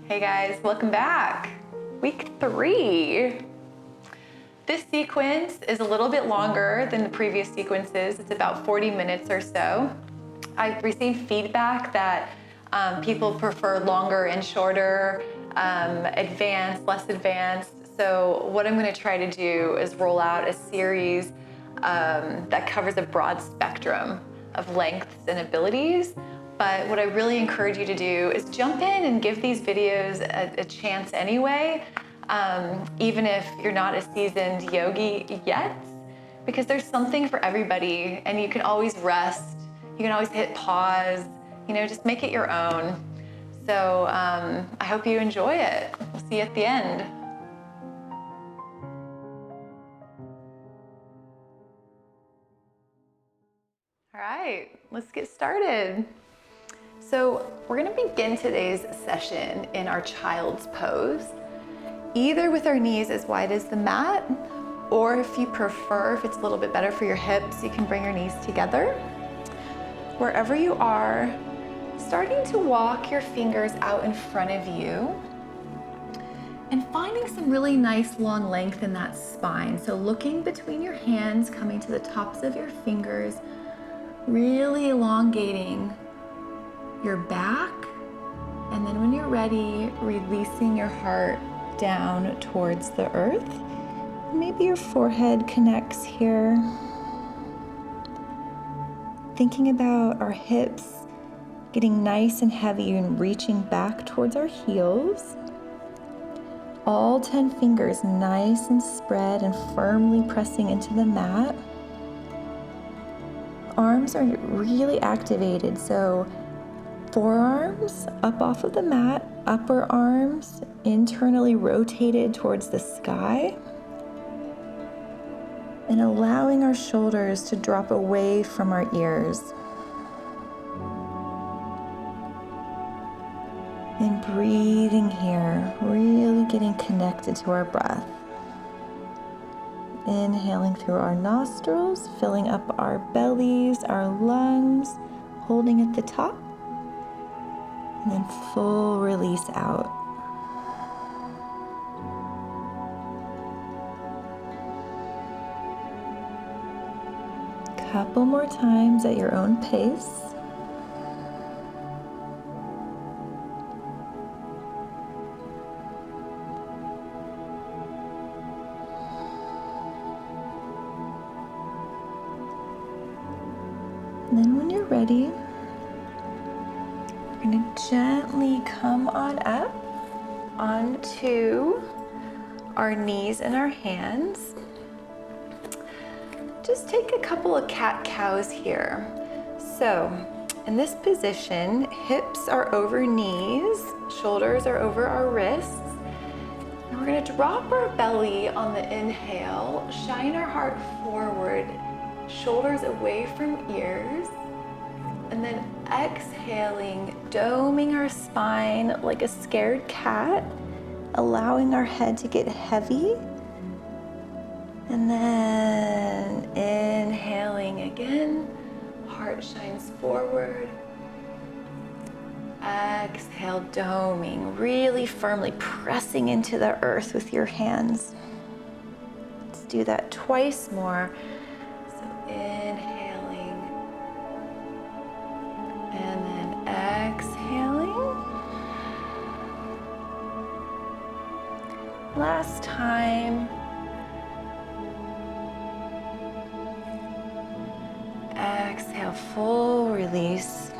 Hey guys, welcome back. Week 3. This sequence is a little bit longer than the previous sequences. It's about 40 minutes or so. I've received feedback that people prefer longer and shorter, advanced, less advanced. So what I'm gonna try to do is roll out a series that covers a broad spectrum of lengths and abilities. But what I really encourage you to do is jump in and give these videos a chance anyway, even if you're not a seasoned yogi yet, because there's something for everybody and you can always rest, you can always hit pause, just make it your own. So I hope you enjoy it. We'll see you at the end. All right, let's get started. So we're gonna begin today's session in our child's pose, either with our knees as wide as the mat, or if you prefer, if it's a little bit better for your hips, you can bring your knees together. Wherever you are, starting to walk your fingers out in front of you and finding some really nice long length in that spine. So looking between your hands, coming to the tops of your fingers, really elongating your back, and then when you're ready, releasing your heart down towards the earth. Maybe your forehead connects here. Thinking about our hips getting nice and heavy and reaching back towards our heels. All 10 fingers nice and spread and firmly pressing into the mat. Arms are really activated, so forearms up off of the mat, upper arms internally rotated towards the sky, and allowing our shoulders to drop away from our ears. And breathing here, really getting connected to our breath. Inhaling through our nostrils, filling up our bellies, our lungs, holding at the top. And then full release out. Couple more times at your own pace. And then when you're ready, we're going to gently come on up onto our knees and our hands. Just take a couple of cat-cows here. So in this position, hips are over knees, shoulders are over our wrists. And we're going to drop our belly on the inhale, shine our heart forward, shoulders away from ears. And then exhaling, doming our spine like a scared cat, allowing our head to get heavy. And then inhaling again, heart shines forward. Exhale, doming, really firmly pressing into the earth with your hands. Let's do that twice more. So inhaling, and then exhaling. Last time. Exhale, full release.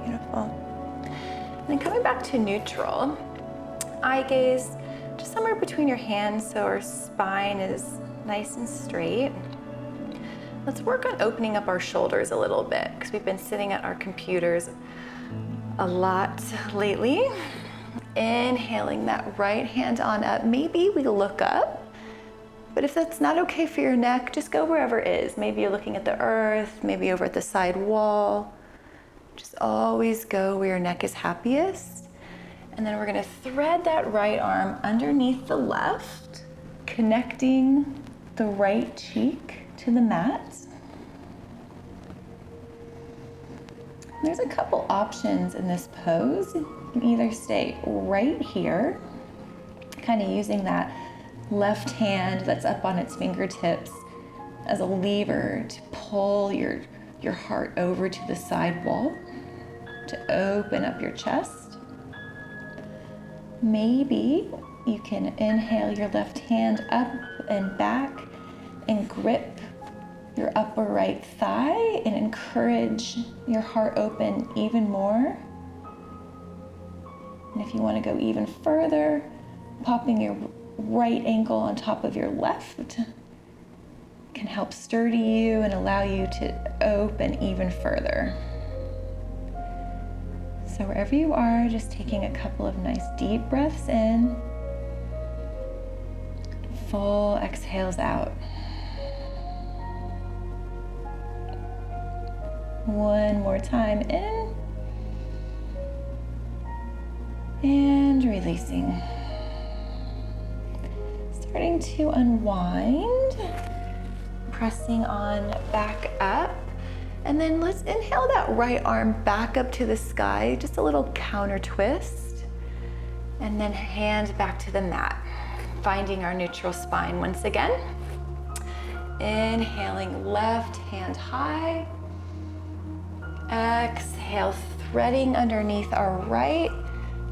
Beautiful. And then coming back to neutral, eye gaze just somewhere between your hands so our spine is nice and straight. Let's work on opening up our shoulders a little bit because we've been sitting at our computers a lot lately. Inhaling that right hand on up. Maybe we look up. But if that's not okay for your neck, just go wherever it is. Maybe you're looking at the earth, maybe over at the side wall. Just always go where your neck is happiest. And then we're gonna thread that right arm underneath the left, connecting the right cheek to the mat. There's a couple options in this pose. You can either stay right here, kind of using that left hand that's up on its fingertips as a lever to pull your heart over to the side wall, to open up your chest. Maybe you can inhale your left hand up and back and grip your upper right thigh and encourage your heart open even more. And if you want to go even further, popping your right ankle on top of your left can help sturdy you and allow you to open even further. So wherever you are, just taking a couple of nice deep breaths in, full exhales out. One more time in, and releasing. Starting to unwind, pressing on back up, and then let's inhale that right arm back up to the sky, just a little counter twist, and then hand back to the mat, finding our neutral spine once again. Inhaling, left hand high. Exhale, threading underneath our right,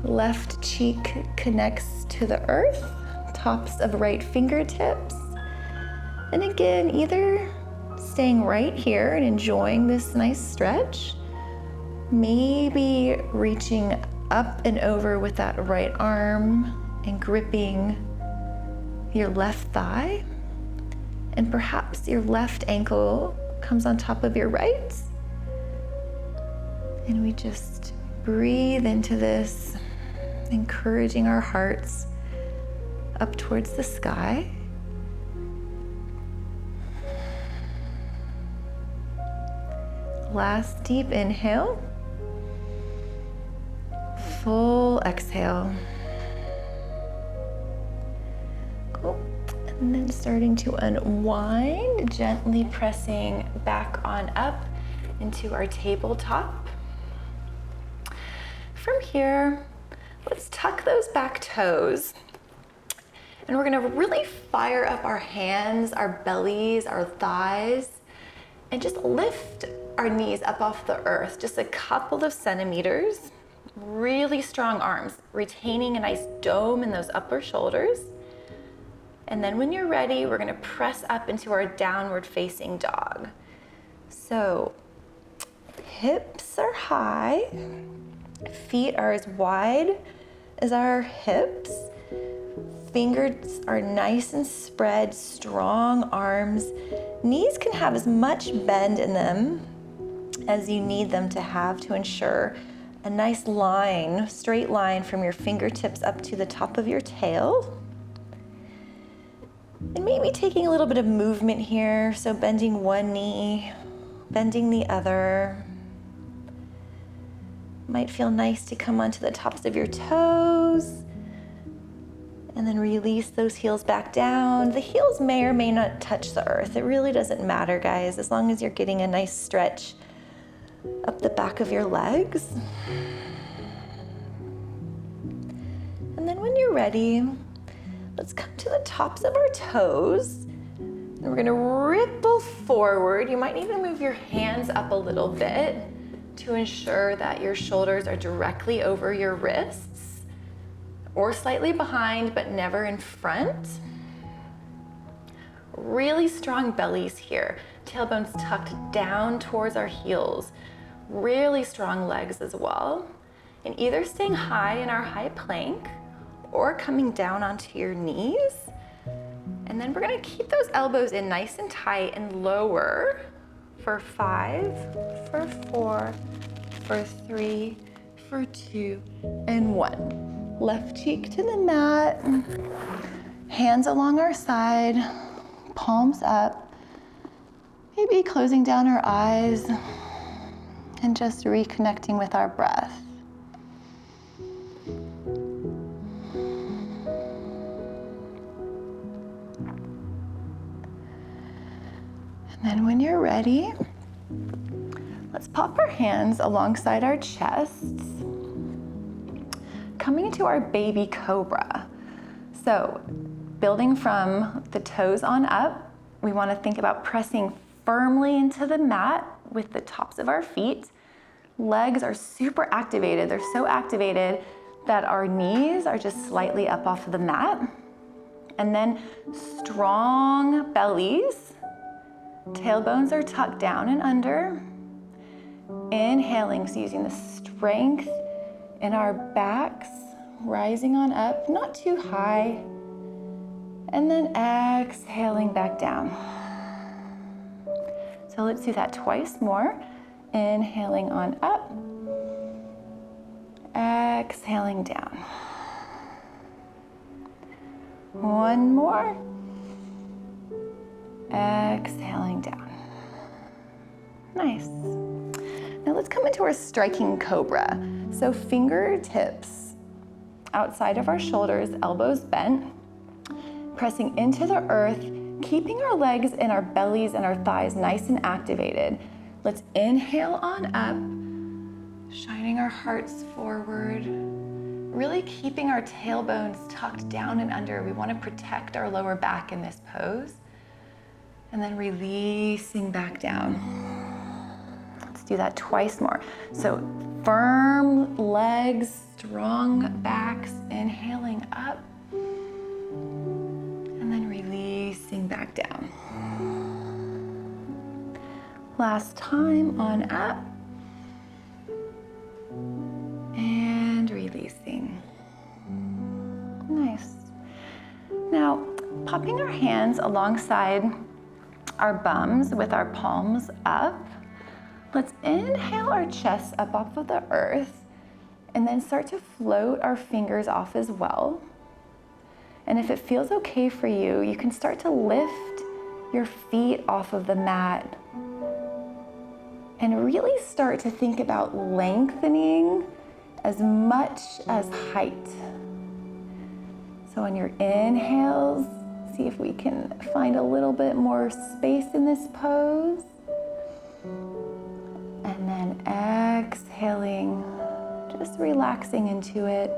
left cheek connects to the earth, tops of right fingertips. And again, either staying right here and enjoying this nice stretch, maybe reaching up and over with that right arm and gripping your left thigh, and perhaps your left ankle comes on top of your right. And we just breathe into this, encouraging our hearts up towards the sky. Last deep inhale. Full exhale. Cool. And then starting to unwind, gently pressing back on up into our tabletop. From here, let's tuck those back toes. And we're gonna really fire up our hands, our bellies, our thighs, and just lift our knees up off the earth, just a couple of centimeters. Really strong arms, retaining a nice dome in those upper shoulders. And then when you're ready, we're gonna press up into our downward facing dog. So hips are high. Feet are as wide as our hips. Fingers are nice and spread, strong arms. Knees can have as much bend in them as you need them to have to ensure a nice line, straight line from your fingertips up to the top of your tail. And maybe taking a little bit of movement here, so bending one knee, bending the other. Might feel nice to come onto the tops of your toes and then release those heels back down. The heels may or may not touch the earth. It really doesn't matter, guys, as long as you're getting a nice stretch up the back of your legs. And then when you're ready, let's come to the tops of our toes. And we're gonna ripple forward. You might even move your hands up a little bit to ensure that your shoulders are directly over your wrists or slightly behind, but never in front. Really strong bellies here. Tailbones tucked down towards our heels. Really strong legs as well. And either staying high in our high plank or coming down onto your knees. And then we're gonna keep those elbows in nice and tight and lower for 5, for 4, for 3, for 2, and 1. Left cheek to the mat, hands along our side, palms up, maybe closing down our eyes and just reconnecting with our breath. And then when you're ready, let's pop our hands alongside our chests, coming into our baby cobra. So building from the toes on up, we want to think about pressing firmly into the mat with the tops of our feet. Legs are super activated. They're so activated that our knees are just slightly up off of the mat. And then strong bellies. Tailbones are tucked down and under. Inhaling, so using the strength in our backs, rising on up, not too high. And then exhaling back down. So let's do that twice more. Inhaling on up. Exhaling down. One more. Exhaling down. Nice. Now let's come into our striking cobra. So fingertips outside of our shoulders, elbows bent, pressing into the earth, keeping our legs and our bellies and our thighs nice and activated. Let's inhale on up, shining our hearts forward, really keeping our tailbones tucked down and under. We want to protect our lower back in this pose. And then releasing back down. Let's do that twice more. So firm legs, strong backs, inhaling up. And then releasing back down. Last time on up. And releasing. Nice. Now, popping our hands alongside our bums with our palms up. Let's inhale our chests up off of the earth and then start to float our fingers off as well. And if it feels okay for you, you can start to lift your feet off of the mat and really start to think about lengthening as much as height. So on your inhales, see if we can find a little bit more space in this pose. And then exhaling, just relaxing into it.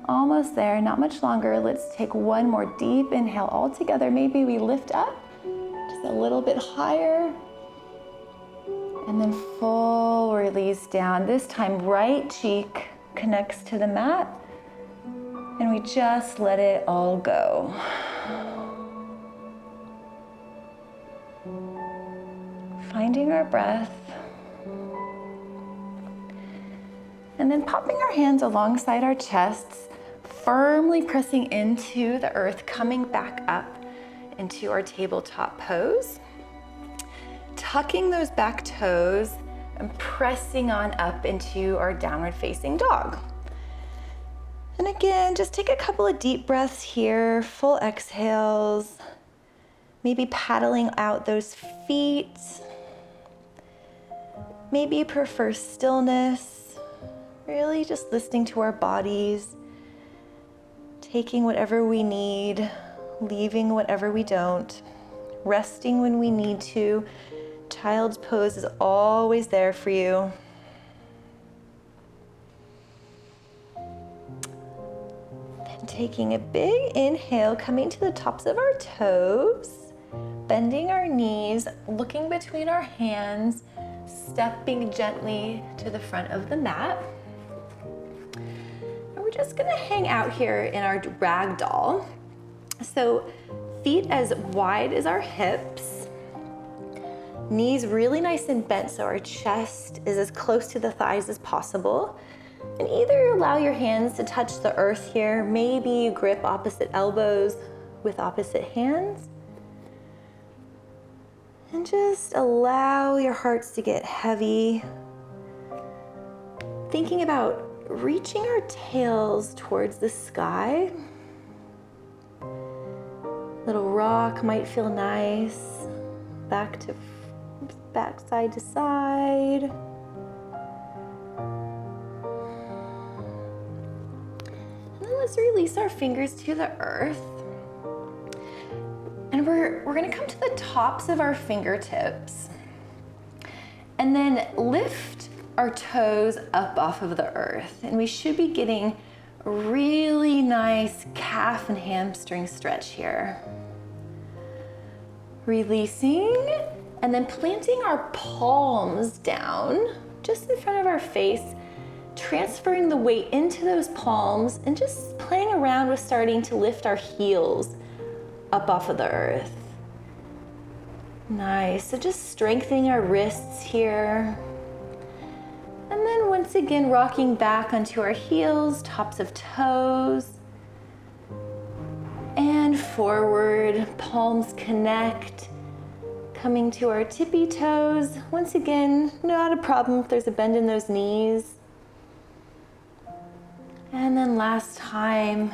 Almost there, not much longer. Let's take one more deep inhale all together. Maybe we lift up just a little bit higher. And then full release down. This time, right cheek connects to the mat. And we just let it all go. Finding our breath. And then popping our hands alongside our chests, firmly pressing into the earth, coming back up into our tabletop pose. Tucking those back toes and pressing on up into our downward facing dog. And again, just take a couple of deep breaths here, full exhales, maybe paddling out those feet. Maybe you prefer stillness, really just listening to our bodies, taking whatever we need, leaving whatever we don't, resting when we need to. Child's pose is always there for you. Then taking a big inhale, coming to the tops of our toes, bending our knees, looking between our hands, stepping gently to the front of the mat. And we're just gonna hang out here in our ragdoll. So feet as wide as our hips, knees really nice and bent so our chest is as close to the thighs as possible. And either allow your hands to touch the earth here, maybe you grip opposite elbows with opposite hands. And just allow your hearts to get heavy. Thinking about reaching our tails towards the sky. Little rock might feel nice. Back side to side. And then let's release our fingers to the earth. And we're gonna come to the tops of our fingertips. And then lift our toes up off of the earth. And we should be getting a really nice calf and hamstring stretch here. Releasing, and then planting our palms down just in front of our face, transferring the weight into those palms and just playing around with starting to lift our heels up off of the earth. Nice, so just strengthening our wrists here. And then once again, rocking back onto our heels, tops of toes. And forward, palms connect. Coming to our tippy toes. Once again, not a problem if there's a bend in those knees. And then last time,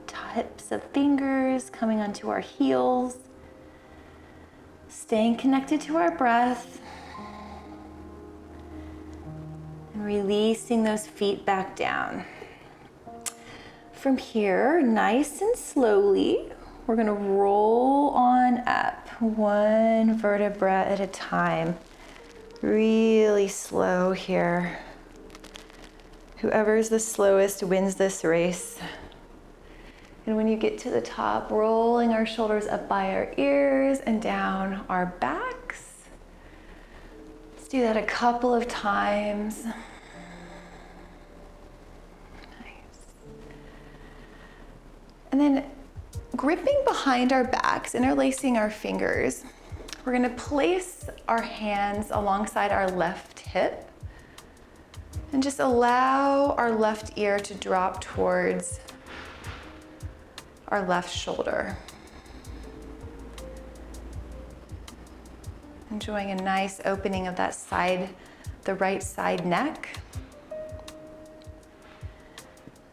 tips of fingers coming onto our heels. Staying connected to our breath. And releasing those feet back down. From here, nice and slowly, we're gonna roll on up, one vertebra at a time. Really slow here. Whoever's the slowest wins this race. And when you get to the top, rolling our shoulders up by our ears and down our backs. Let's do that a couple of times. And then gripping behind our backs, interlacing our fingers, we're gonna place our hands alongside our left hip and just allow our left ear to drop towards our left shoulder. Enjoying a nice opening of that side, the right side neck.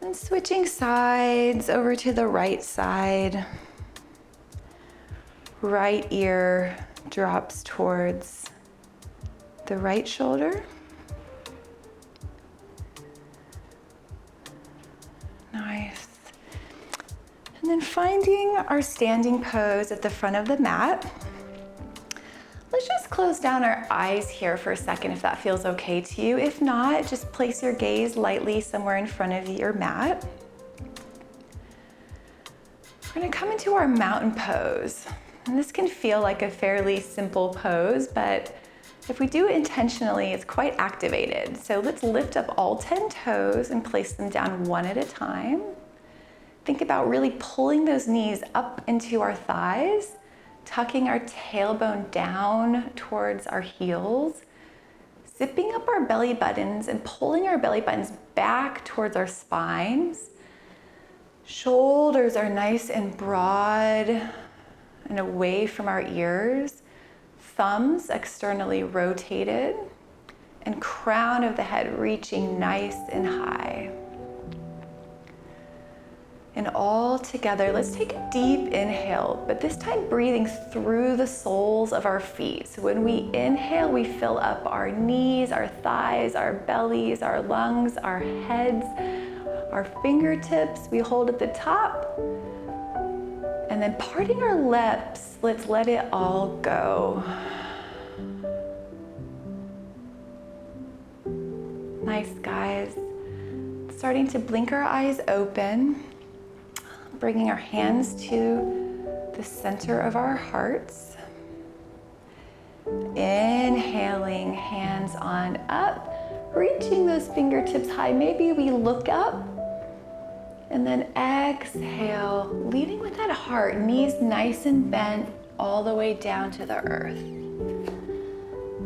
And switching sides over to the right side. Right ear drops towards the right shoulder. Nice. And then finding our standing pose at the front of the mat. Let's just close down our eyes here for a second if that feels okay to you. If not, just place your gaze lightly somewhere in front of your mat. We're gonna come into our mountain pose. And this can feel like a fairly simple pose, but if we do it intentionally, it's quite activated. So let's lift up all 10 toes and place them down one at a time. Think about really pulling those knees up into our thighs, tucking our tailbone down towards our heels, zipping up our belly buttons and pulling our belly buttons back towards our spines. Shoulders are nice and broad and away from our ears. Thumbs externally rotated and crown of the head reaching nice and high. And all together, let's take a deep inhale, but this time breathing through the soles of our feet. So when we inhale, we fill up our knees, our thighs, our bellies, our lungs, our heads, our fingertips. We hold at the top. And then parting our lips, let's let it all go. Nice, guys. Starting to blink our eyes open. Bringing our hands to the center of our hearts. Inhaling, hands on up, reaching those fingertips high. Maybe we look up and then exhale, leading with that heart, knees nice and bent all the way down to the earth.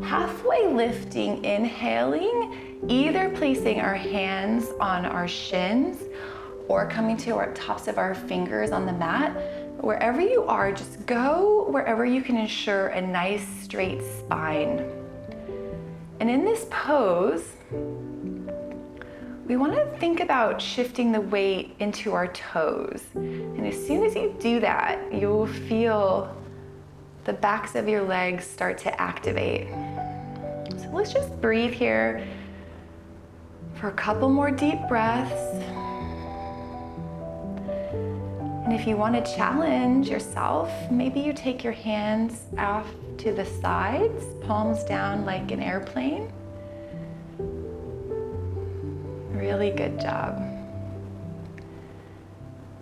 Halfway lifting, inhaling, either placing our hands on our shins or coming to our tops of our fingers on the mat. Wherever you are, just go wherever you can ensure a nice straight spine. And in this pose, we want to think about shifting the weight into our toes. And as soon as you do that, you'll feel the backs of your legs start to activate. So let's just breathe here for a couple more deep breaths. And if you want to challenge yourself, maybe you take your hands off to the sides, palms down like an airplane. Really good job.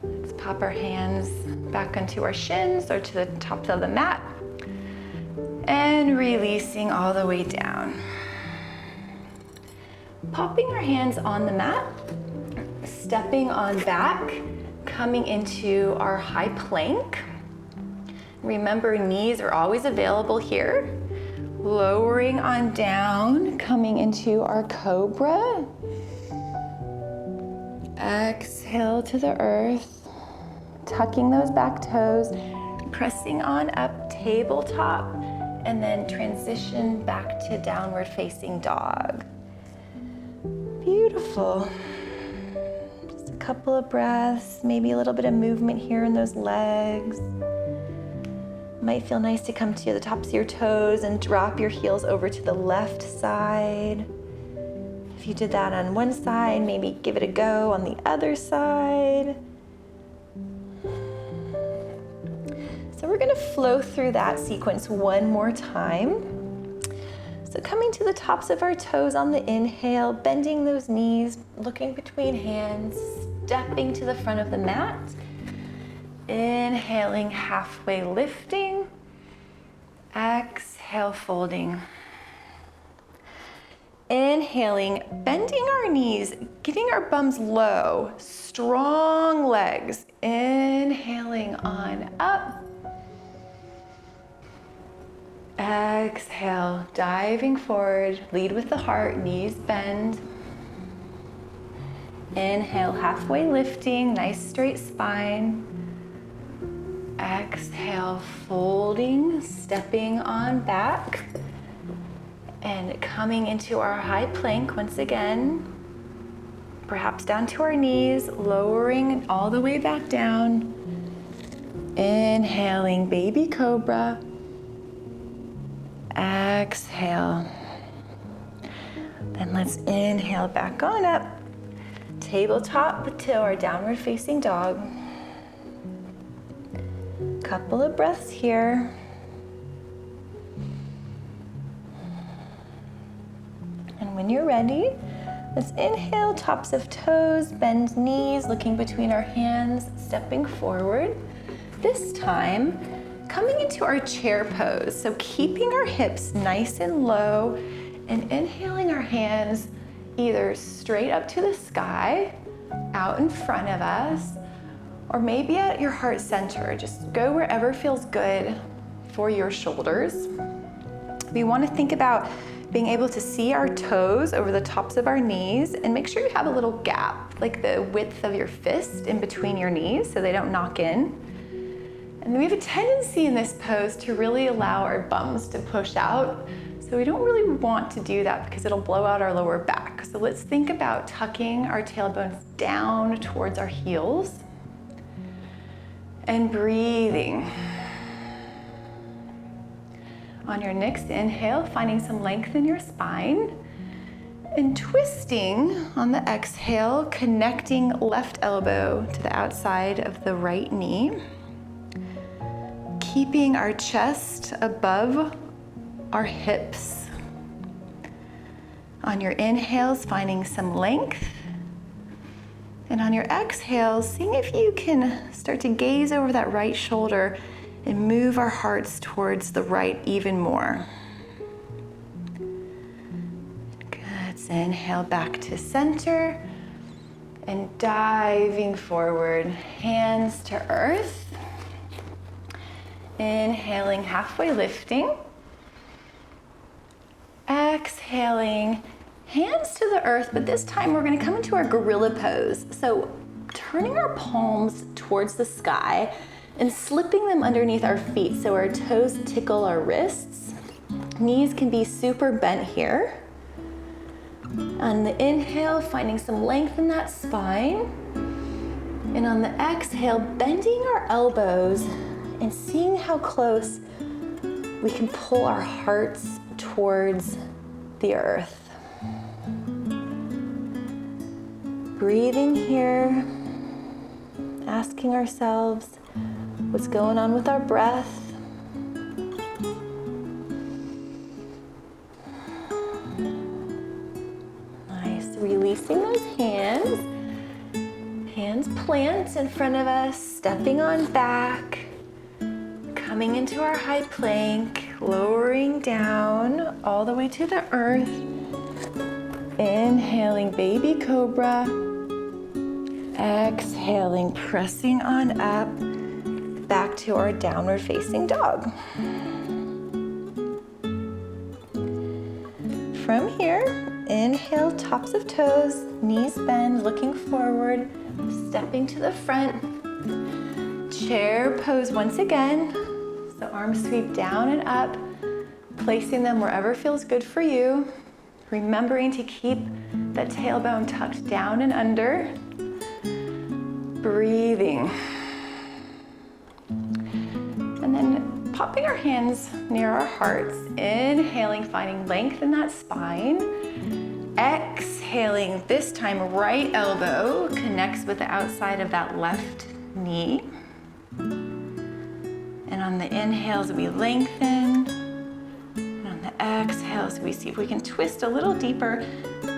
Let's pop our hands back onto our shins or to the tops of the mat and releasing all the way down. Popping our hands on the mat, stepping on back, coming into our high plank. Remember, knees are always available here. Lowering on down, coming into our cobra. Exhale to the earth, tucking those back toes, pressing on up, tabletop, and then transition back to downward facing dog. Beautiful. Just a couple of breaths, maybe a little bit of movement here in those legs. Might feel nice to come to the tops of your toes and drop your heels over to the left side. If you did that on one side, maybe give it a go on the other side. So we're gonna flow through that sequence one more time. So coming to the tops of our toes on the inhale, bending those knees, looking between hands, stepping to the front of the mat. Inhaling, halfway lifting. Exhale, folding. Inhaling, bending our knees, getting our bums low, strong legs. Inhaling on up. Exhale, diving forward, lead with the heart, knees bend. Inhale, halfway lifting, nice straight spine. Exhale, folding, stepping on back. And coming into our high plank once again, perhaps down to our knees, lowering all the way back down. Inhaling, baby cobra. Exhale. Then let's inhale back on up. Tabletop to our downward facing dog. Couple of breaths here. When you're ready, let's inhale, tops of toes, bend knees, looking between our hands, stepping forward. This time, coming into our chair pose. So keeping our hips nice and low and inhaling our hands either straight up to the sky, out in front of us, or maybe at your heart center. Just go wherever feels good for your shoulders. We want to think about being able to see our toes over the tops of our knees and make sure you have a little gap, like the width of your fist in between your knees so they don't knock in. And we have a tendency in this pose to really allow our bums to push out. So we don't really want to do that because it'll blow out our lower back. So let's think about tucking our tailbones down towards our heels and breathing. On your next inhale, finding some length in your spine and twisting on the exhale, connecting left elbow to the outside of the right knee. Keeping our chest above our hips. On your inhales, finding some length. And on your exhales, seeing if you can start to gaze over that right shoulder and move our hearts towards the right even more. Good. So inhale back to center and diving forward, hands to earth. Inhaling, halfway lifting. Exhaling, hands to the earth, but this time we're going to come into our gorilla pose. So turning our palms towards the sky and slipping them underneath our feet so our toes tickle our wrists. Knees can be super bent here. On the inhale, finding some length in that spine. And on the exhale, bending our elbows and seeing how close we can pull our hearts towards the earth. Breathing here. asking ourselves what's going on with our breath. Nice, releasing those hands. Hands plant in front of us, stepping on back, coming into our high plank, lowering down all the way to the earth. Inhaling, baby cobra. Exhaling, pressing on up, back to our downward facing dog. From here, inhale, tops of toes, knees bend, looking forward, stepping to the front. Chair pose once again. So arms sweep down and up, placing them wherever feels good for you. Remembering to keep that tailbone tucked down and under. Breathing. And then popping our hands near our hearts. Inhaling, finding length in that spine. Exhaling, this time right elbow connects with the outside of that left knee. And on the inhales, we lengthen. And on the exhales, we see if we can twist a little deeper.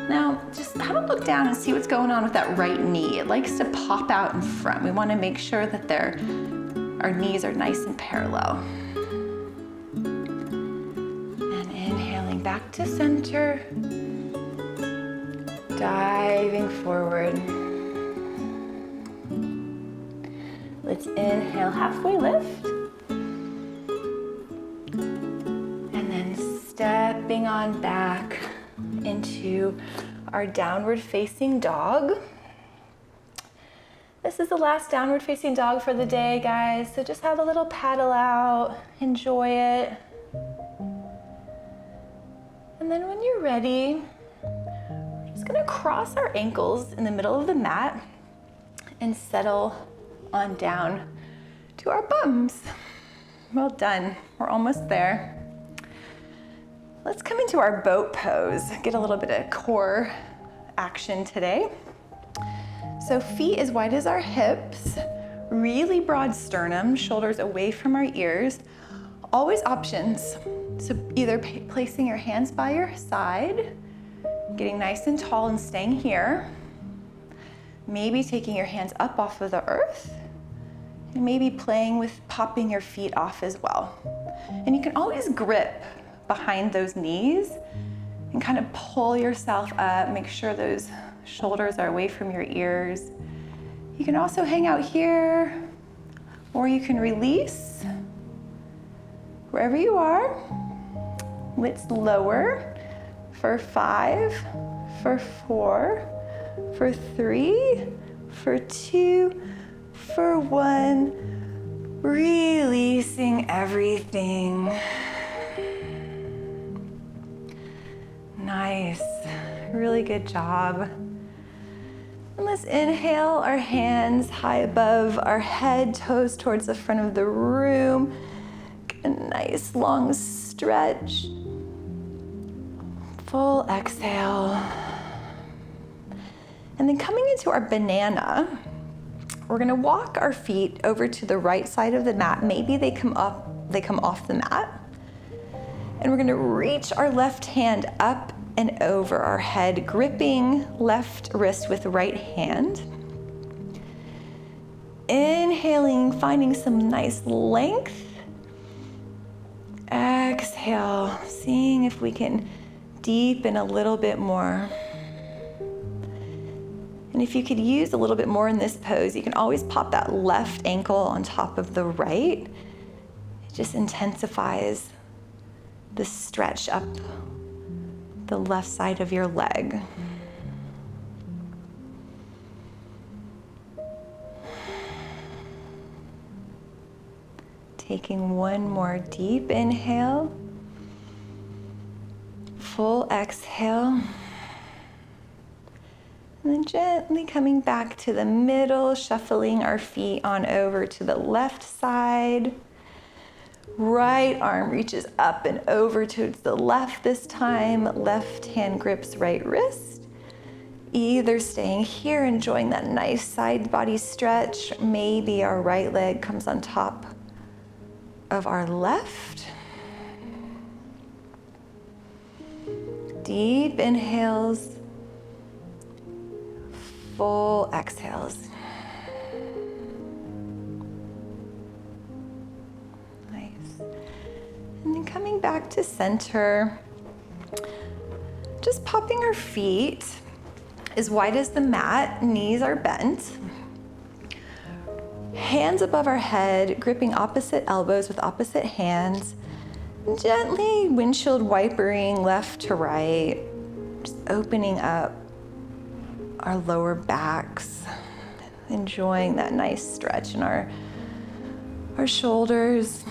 Now, just have a look down and see what's going on with that right knee. It likes to pop out in front. We want to make sure that our knees are nice and parallel. And inhaling back to center. Diving forward. Let's inhale, halfway lift. And then stepping on back into our downward facing dog. This is the last downward facing dog for the day, guys. So just have a little paddle out, enjoy it. And then when you're ready, we're just gonna cross our ankles in the middle of the mat and settle on down to our bums. Well done, we're almost there. Let's come into our boat pose, get a little bit of core action today. So feet as wide as our hips, really broad sternum, shoulders away from our ears. Always options. So either placing your hands by your side, getting nice and tall and staying here. Maybe taking your hands up off of the earth, and maybe playing with popping your feet off as well. And you can always grip behind those knees and kind of pull yourself up, make sure those shoulders are away from your ears. You can also hang out here, or you can release wherever you are. Let's lower for 5, for 4, for 3, for 2, for 1. Releasing everything. Nice, really good job. And let's inhale, our hands high above our head, toes towards the front of the room. Get a nice long stretch. Full exhale. And then coming into our banana, we're gonna walk our feet over to the right side of the mat. Maybe they come off the mat. And we're gonna reach our left hand up and over our head, gripping left wrist with right hand. Inhaling, finding some nice length. Exhale, seeing if we can deepen a little bit more. And if you could use a little bit more in this pose, you can always pop that left ankle on top of the right. It just intensifies the stretch up the left side of your leg. Taking one more deep inhale, full exhale, and then gently coming back to the middle, shuffling our feet on over to the left side. Right arm reaches up and over to the left this time. Left hand grips right wrist. either staying here, enjoying that nice side body stretch. Maybe our right leg comes on top of our left. Deep inhales, full exhales. Nice. And then coming back to center, just popping our feet as wide as the mat, knees are bent. Hands above our head, gripping opposite elbows with opposite hands. Gently windshield wipering left to right, just opening up our lower backs, enjoying that nice stretch in our shoulders,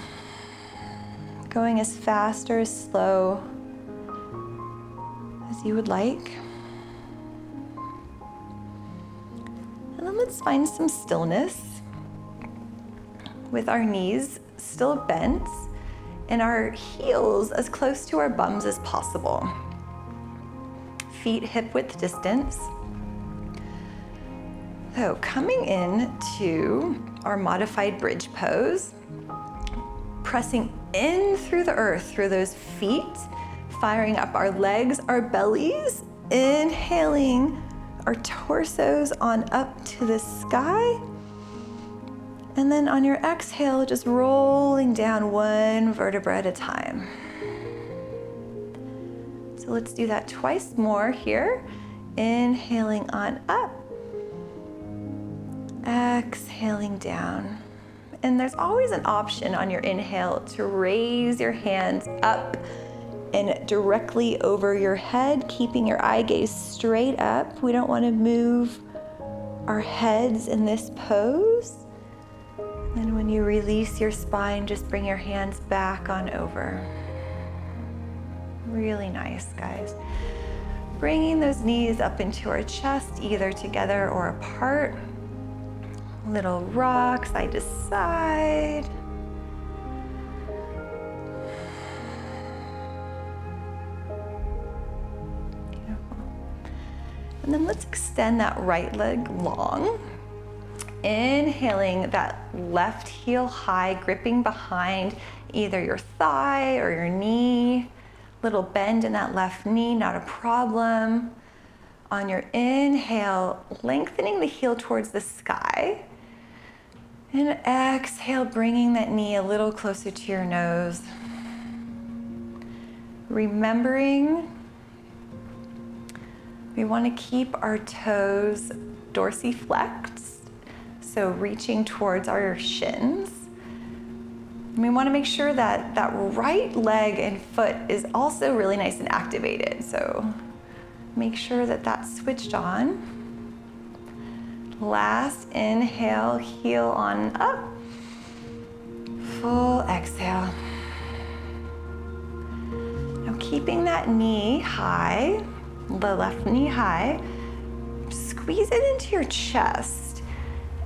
going as fast or as slow as you would like. And then let's find some stillness with our knees still bent and our heels as close to our bums as possible. Feet hip width distance. So coming into our modified bridge pose, pressing in through the earth, through those feet, firing up our legs, our bellies, inhaling our torsos on up to the sky. And then on your exhale, just rolling down one vertebra at a time. So let's do that twice more here. Inhaling on up, exhaling down. And there's always an option on your inhale to raise your hands up and directly over your head, keeping your eye gaze straight up. We don't want to move our heads in this pose. And when you release your spine, just bring your hands back on over. Really nice, guys. Bringing those knees up into our chest, either together or apart. Little rock, side to side. Beautiful. And then let's extend that right leg long. Inhaling that left heel high, gripping behind either your thigh or your knee. Little bend in that left knee, not a problem. On your inhale, lengthening the heel towards the sky. And exhale, bringing that knee a little closer to your nose. Remembering, we want to keep our toes dorsiflexed. So reaching towards our shins. And we want to make sure that that right leg and foot is also really nice and activated. So make sure that that's switched on. Last inhale, heel on up. Full exhale. Now keeping that knee high, the left knee high, squeeze it into your chest.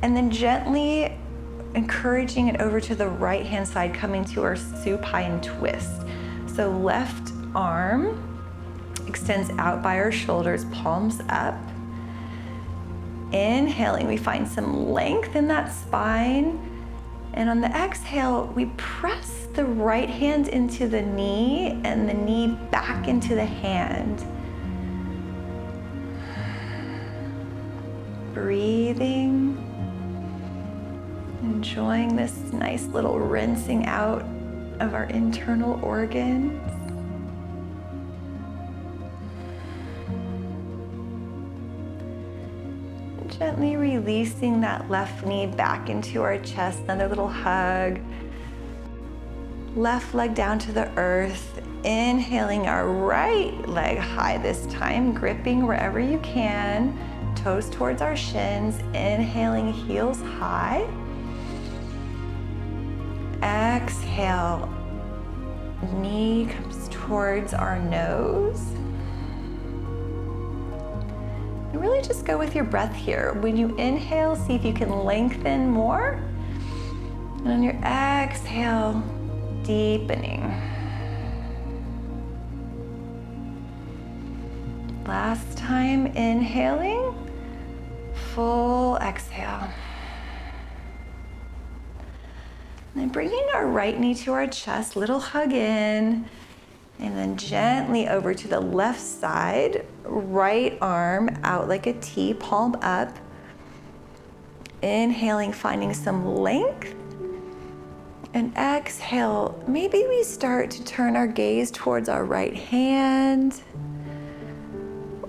And then gently encouraging it over to the right hand side, coming to our supine twist. So left arm extends out by our shoulders, palms up. Inhaling, we find some length in that spine. And on the exhale, we press the right hand into the knee and the knee back into the hand. Breathing. Enjoying this nice little rinsing out of our internal organs. Gently releasing that left knee back into our chest, another little hug. Left leg down to the earth. Inhaling our right leg high this time, gripping wherever you can. Toes towards our shins. Inhaling, heels high. Exhale, knee comes towards our nose. And really just go with your breath here. When you inhale, see if you can lengthen more. And on your exhale, deepening. Last time, inhaling, full exhale. And then bringing our right knee to our chest, little hug in, and then gently over to the left side, right arm out like a T, palm up. Inhaling, finding some length. And exhale, maybe we start to turn our gaze towards our right hand,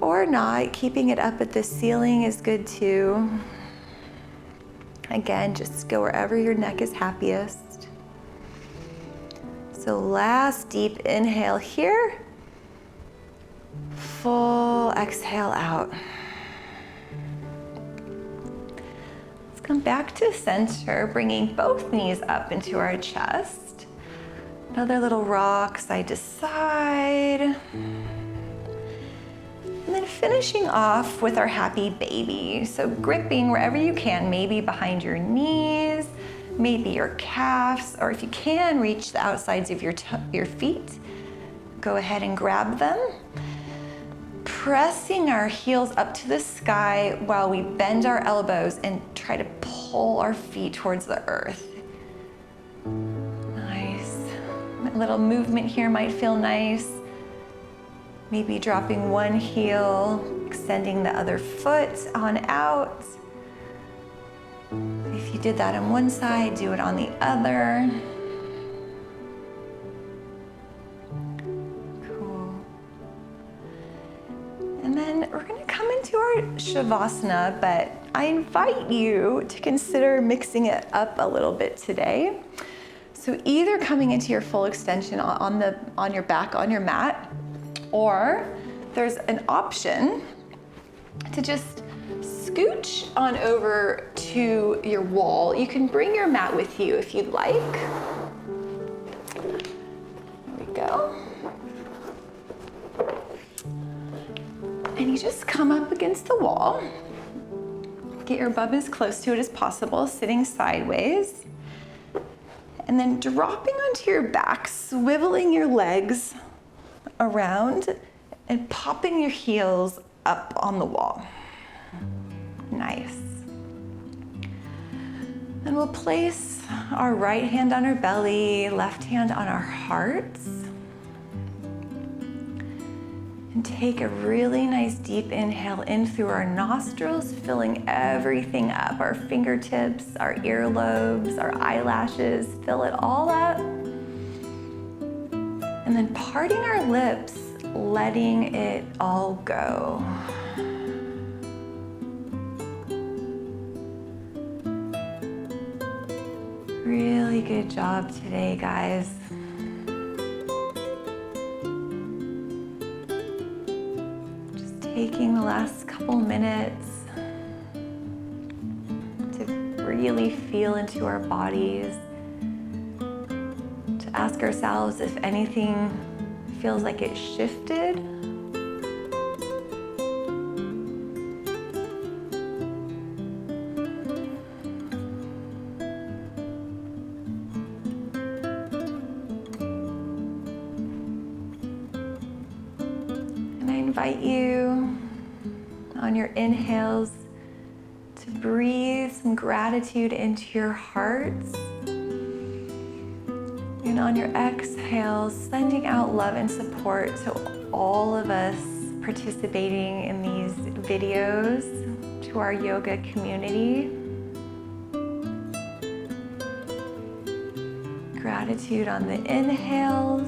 or not, keeping it up at the ceiling is good too. Again, just go wherever your neck is happiest. So last deep inhale here, full exhale out. Let's come back to center, bringing both knees up into our chest. Another little rock side to side. And then finishing off with our happy baby. So gripping wherever you can, maybe behind your knees, maybe your calves, or if you can reach the outsides of your feet, go ahead and grab them. Pressing our heels up to the sky while we bend our elbows and try to pull our feet towards the earth. Nice. A little movement here might feel nice. Maybe dropping one heel, extending the other foot on out. If you did that on one side, do it on the other. Cool. And then we're gonna come into our Shavasana, but I invite you to consider mixing it up a little bit today. So either coming into your full extension on your back, on your mat, or there's an option to just scooch on over to your wall. You can bring your mat with you if you'd like. There we go. And you just come up against the wall. Get your bum as close to it as possible, sitting sideways. And then dropping onto your back, swiveling your legs around and popping your heels up on the wall. Nice. Then we'll place our right hand on our belly, left hand on our hearts. And take a really nice deep inhale in through our nostrils, filling everything up, our fingertips, our earlobes, our eyelashes, fill it all up. And then parting our lips, letting it all go. Really good job today, guys. Just taking the last couple minutes to really feel into our bodies. Ask ourselves if anything feels like it shifted. And I invite you on your inhales to breathe some gratitude into your hearts. And on your exhale, sending out love and support to all of us participating in these videos, to our yoga community. Gratitude on the inhale.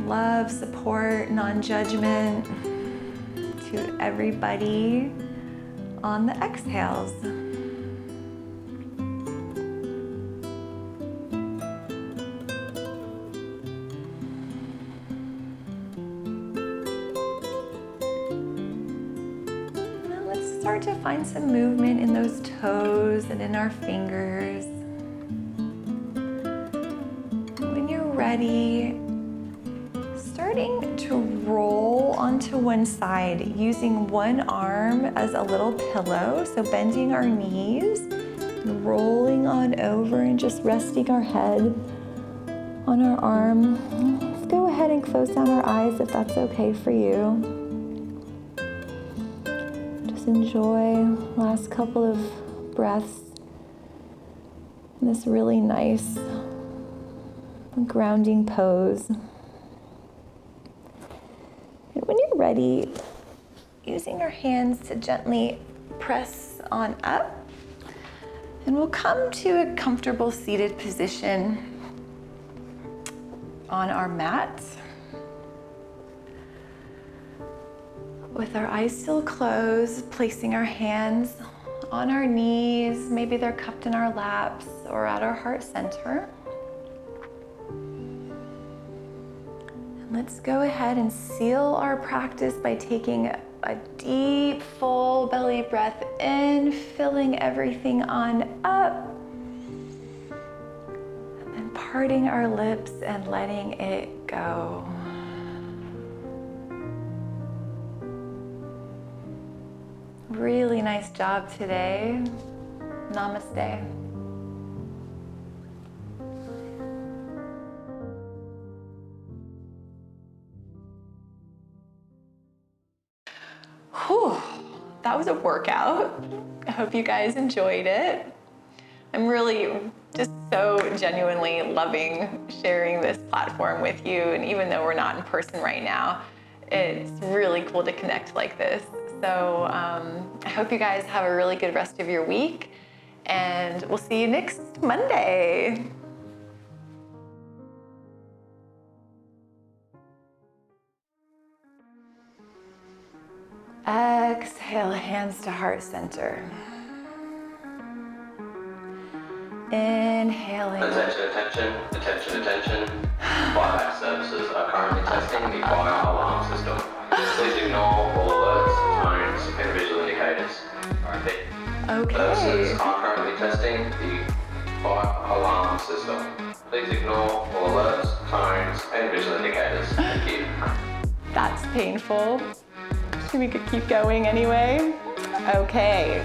Love, support, non-judgment to everybody on the exhales. Start to find some movement in those toes and in our fingers. When you're ready, starting to roll onto one side, using one arm as a little pillow, so bending our knees, and rolling on over and just resting our head on our arm. Let's go ahead and close down our eyes if that's okay for you. Just enjoy last couple of breaths in this really nice grounding pose. And when you're ready, using our hands to gently press on up, and we'll come to a comfortable seated position on our mat. With our eyes still closed, placing our hands on our knees, maybe they're cupped in our laps or at our heart center. And let's go ahead and seal our practice by taking a deep, full belly breath in, filling everything on up, and then parting our lips and letting it go. Really nice job today. Namaste. Whew, that was a workout. I hope you guys enjoyed it. I'm really just so genuinely loving sharing this platform with you. And even though we're not in person right now, it's really cool to connect like this. So I hope you guys have a really good rest of your week, and we'll see you next Monday. Exhale, hands to heart center. Inhaling. Attention, attention, attention, attention. Flyback services are currently testing the fire alarm system. Please ignore all alerts, tones, and visual indicators. Okay. Services are currently testing the fire alarm system. Please ignore all alerts, tones, and visual indicators. Thank you. That's painful. We could keep going anyway. Okay.